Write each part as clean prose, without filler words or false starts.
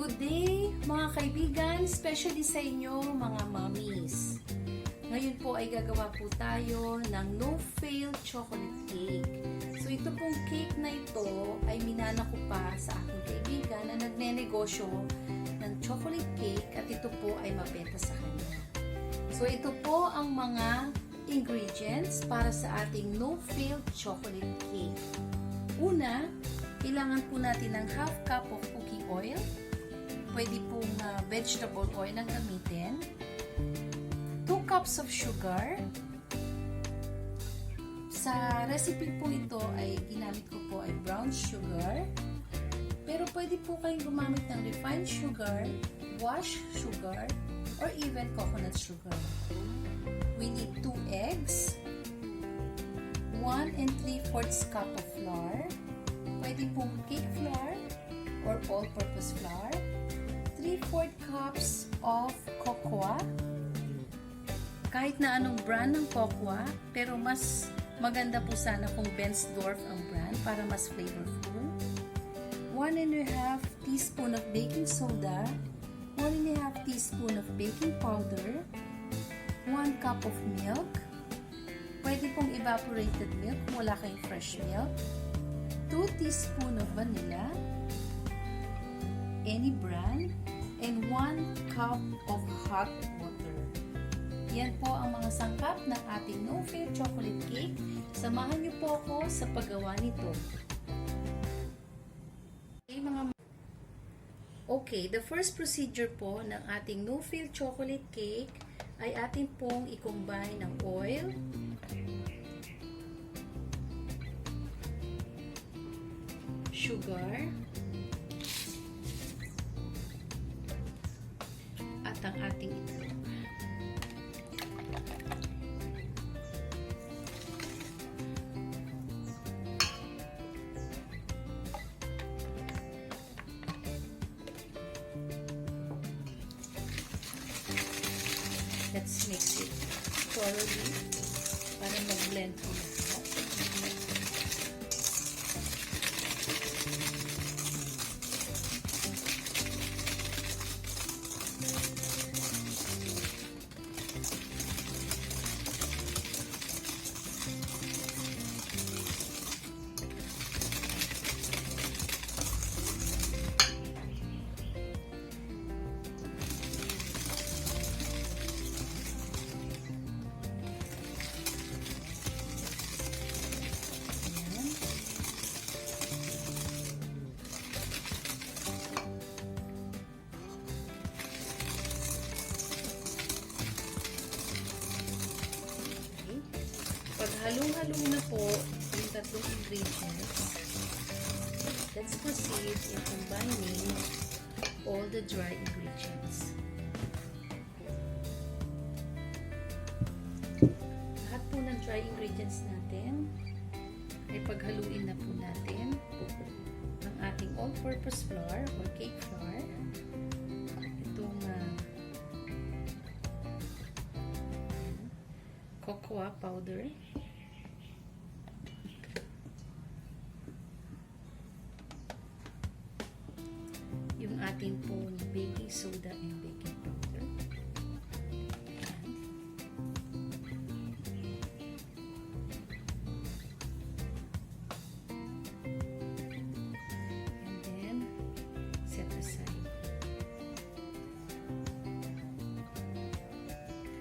Good day mga kaibigan, especially sa inyo mga mommies. Ngayon po ay gagawa po tayo ng no-fail chocolate cake. So ito pong cake na ito ay minana ko pa sa aking kaibigan na nagnenegosyo ng chocolate cake at ito po ay mabenta sa kanya. So ito po ang mga ingredients para sa ating no-fail chocolate cake. Una, kailangan po natin ng half cup of cooking oil. Pwede pong vegetable oil ang gamitin. 2 cups of sugar. Sa recipe po ito ay ginamit ko po ay brown sugar. Pero pwede po kayong gumamit ng refined sugar, washed sugar, or even coconut sugar. We need 2 eggs, 1 3/4 cup of flour. Pwede pong cake flour or all-purpose flour. 3/4 cups of cocoa. Kahit na anong brand ng cocoa, pero mas maganda po sana kung Bensdorf ang brand para mas flavorful. 1 1/2 teaspoon of baking soda. 1 1/2 teaspoon of baking powder. 1 cup of milk. Pwede pong evaporated milk kung wala kayong fresh milk. 2 teaspoon of vanilla. Any brand. And 1 cup of hot water. Yan po ang mga sangkap ng ating no-fail chocolate cake. Samahan niyo po ako sa paggawa nito. Okay, the first procedure po ng ating no-fail chocolate cake ay atin pong i-combine ng oil, sugar, at ang ating itlog. Let's mix it thoroughly para mag-blend po lahat. Pag halong-halo na po yung tatlong ingredients, let's proceed in combining all the dry ingredients. Lahat po ng dry ingredients natin ay paghaluin na po natin ang ating all-purpose flour or cake flour. Itong cocoa powder, yung ating pong baking soda and baking powder, and then set aside.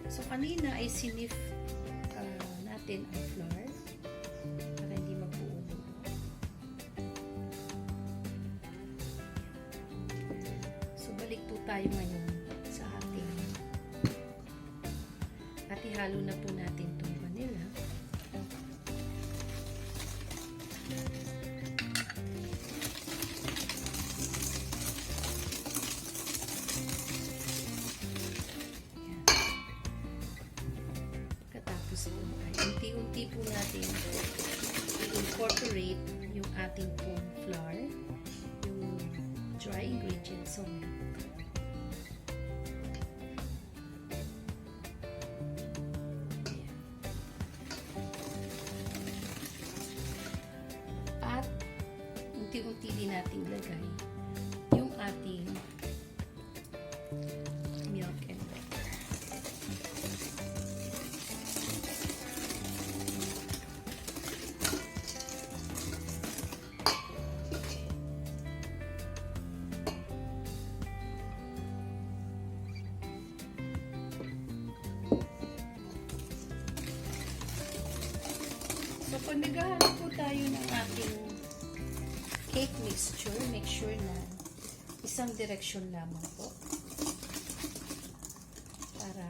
So kanina ay sinif natin ang flour para hindi magbuo. So balik po tayo ngayon sa ating at ihalo na po natin itong vanilla. Unti-unti po natin i-incorporate yung ating pong flour, yung dry ingredients sa milk. At unti-unti din natin lagay yung ating pag naghahanap po tayo ng ating cake mixture, make sure na isang direksyon lamang po para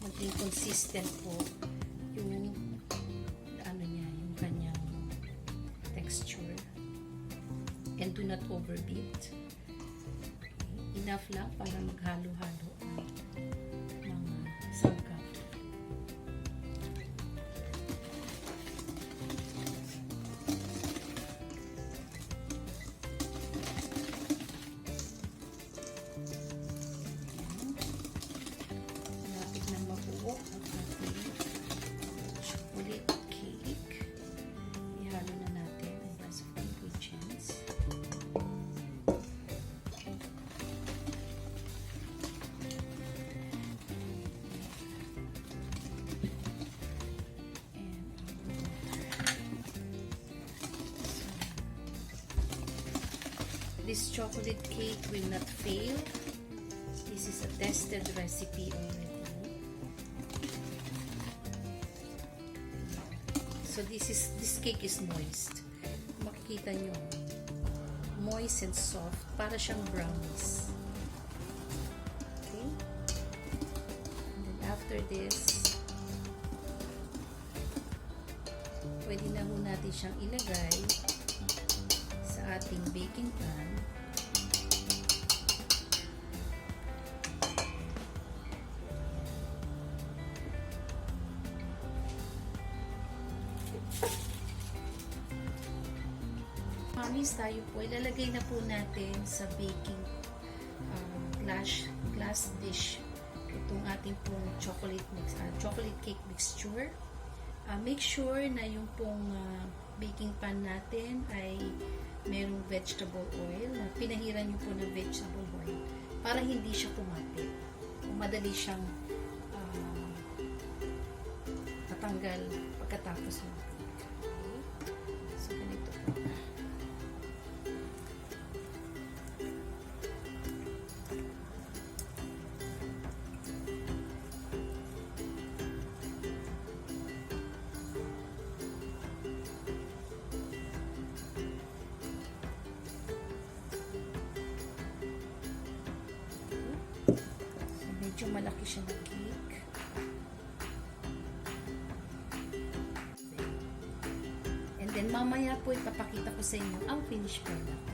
maging consistent po yung ano niya, yung kanyang texture, and do not overbeat. Enough lang para maghalo-halo ang mga sangkap. Malapit na mabuo ang ating chocolate cake. Ihalo na natin ang rest of the ingredients. This chocolate cake will not fail. This is a tested recipe already. So this cake is moist. Makikita nyo, moist and soft, para siyang brownies. Okay? And then after this, pwede na ho natin siyang ilagay sa ating baking pan. Mamis, tayo po, ilalagay na po natin sa baking glass dish itong ating pong chocolate cake mixture. Make sure na yung pong baking pan natin ay merong vegetable oil, na pinahiran nyo po ng vegetable oil para hindi siya kumapit o madali siyang matanggal pagkatapos ng cake. Okay? So, ganito po. Medyo malaki siya na cake. And then mamaya po ipapakita ko sa inyo ang finished product.